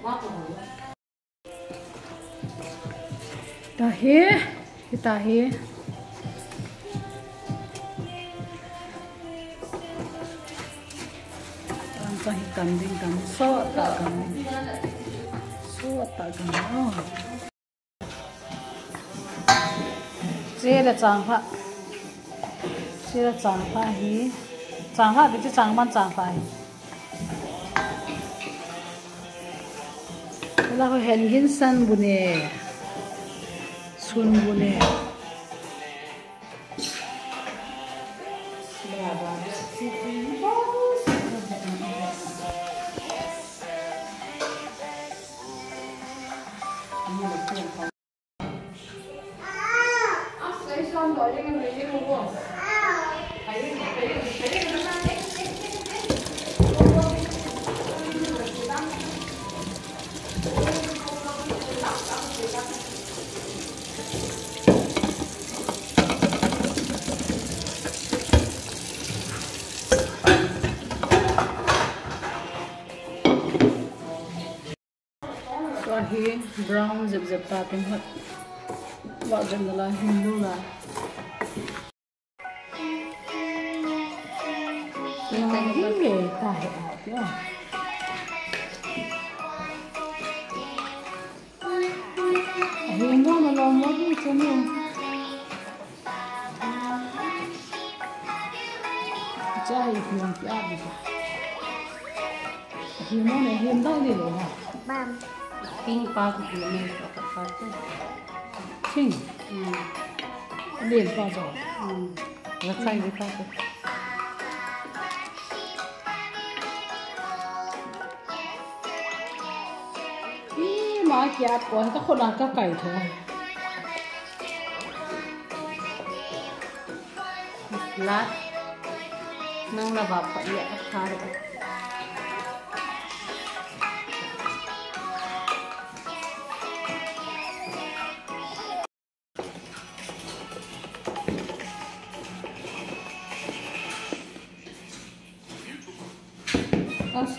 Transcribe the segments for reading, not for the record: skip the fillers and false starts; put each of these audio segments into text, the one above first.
Tahi. Tahi kambing kan, so tak kambing. Oh. Ini cangfa hi, cangfa itu cangman cangfa hi. Kalau aku henggin san bune, sun bune. Tahi brown zip tating hot. Wak jendela Hindu lah. Ini tahi apa? Hindu malam lagi cuma. Cai yang tiada. Hindu ni Hindu ni lah. Bam. King pak ni pak tu. King. Lihat pasal. Raksai kita tu. Ih, mak kiat kau, kita kau nak kai tu. Lat, nang la bapa dia athah.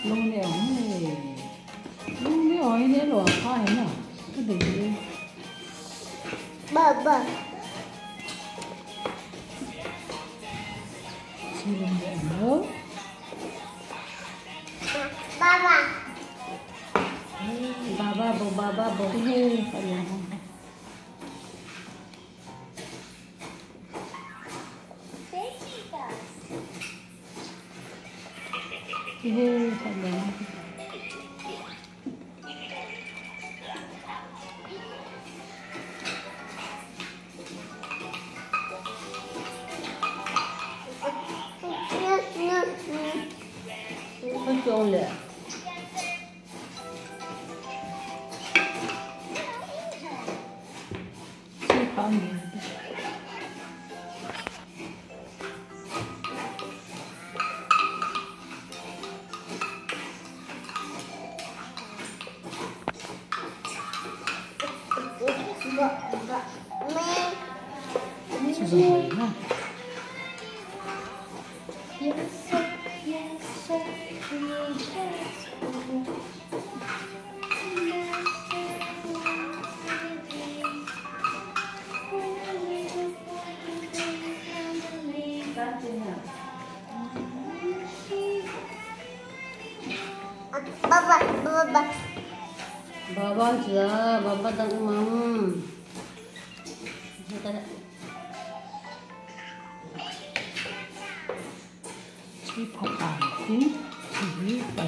Long leo ini loh apa ya? Ada ni. Baba. Siapa leo? Baba. Baba bo. Hei, kalian. Hei, kalian. Betul le. Siapa ni? Baba je, baba dah umam. Siapa aku? Siapa?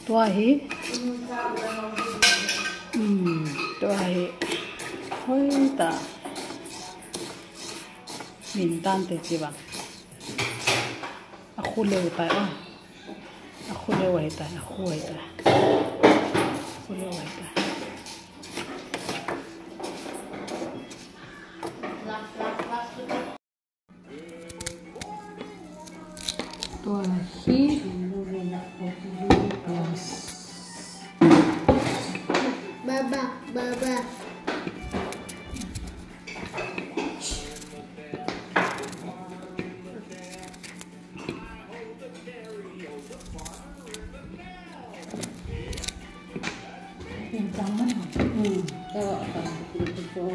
Tuahi. Tuahi. Hoi ta. Mintan te siapa? Aku lewat ah. Aku lewat. Tuahi. Baba. Tawa ka. Ito.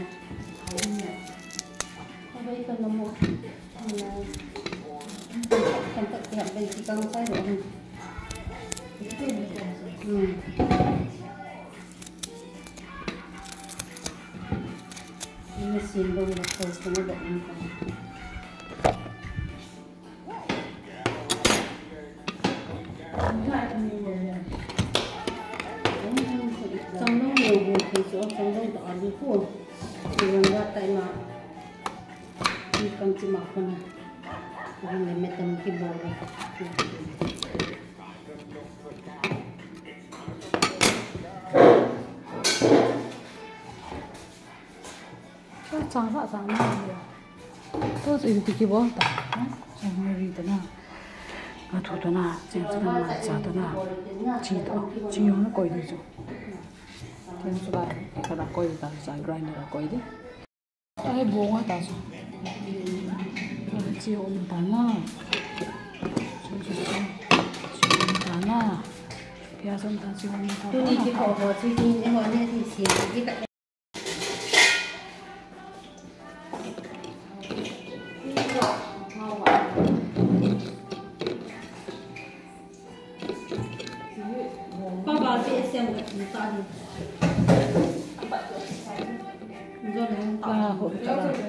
Abay ka na mo. Tempat tiap bayi kikang saya doang. Ini simbol betul semua dah ini. Sambal logo itu, sambal tak ada pun. Yang rata ini, ikan cuma kena. Ini metam kibol. 장사 장난이야. 또 이렇게 먹었다. 장물이더나, 도더나, 잼스나, 마자더나, 지도, 지용을 거의 되죠. 잼스가 이거다 거의 다 그라인더가 거의 돼. 아예 뭐가 다죠. 지온다나, 지온다나, 비아선다 지온다. Ini kita sini ni mana di sini kita.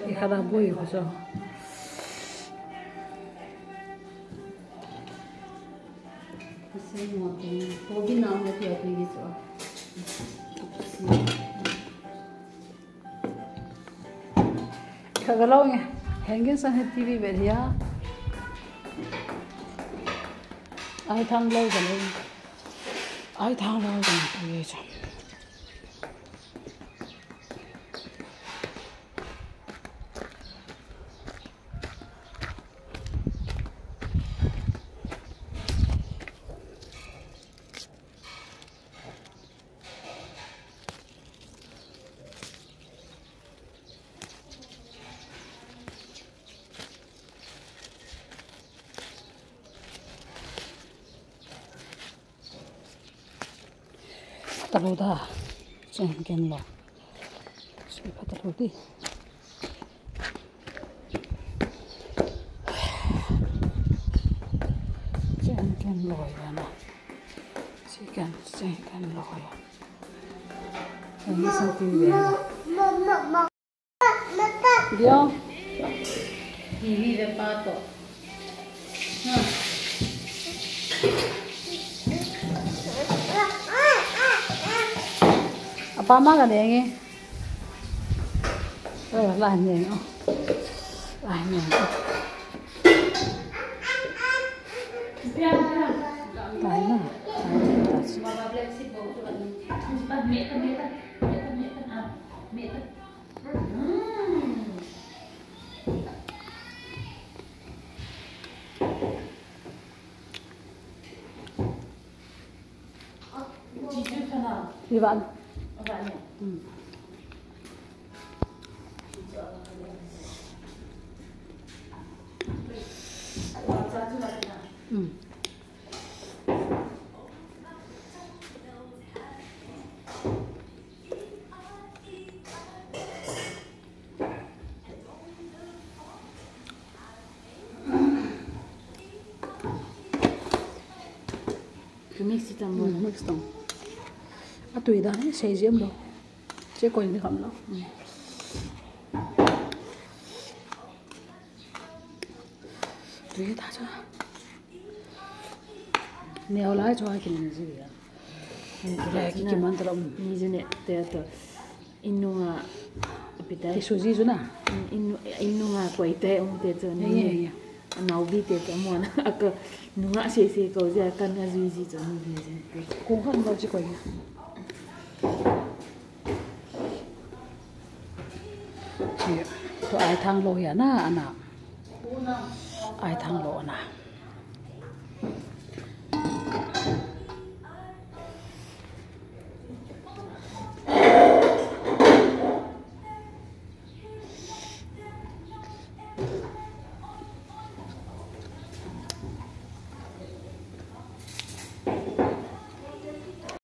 이하다 보이고서 고기 나오는 게 되게 좋아. 가글라오게 행견산 TV 베리야 ai thang lâu rồi nên ai thang lâu rồi về chậm taluda chen lo sui pataludi chen lo ya na chen lo ya ini santi ya dia TV repato. apa mah cái này nghe rồi lại nhảy không lại nhảy lại mà đi bạn Cái mix tầm một mix tầm tùy đó sẽ diễm đâu chứ còn thì không đâu tùy ta cho neo lại cho ai cái gì vậy cái cái món tôm như thế này để tôi inunga cái số gì chứ nào inunga quay tay ông để cho nên nấu bị để cho món cái nunga xì câu ra căn nhà duy gì cho nên cũng không bao nhiêu quay tôi ai thang lôi à na anh à ai thang lôi na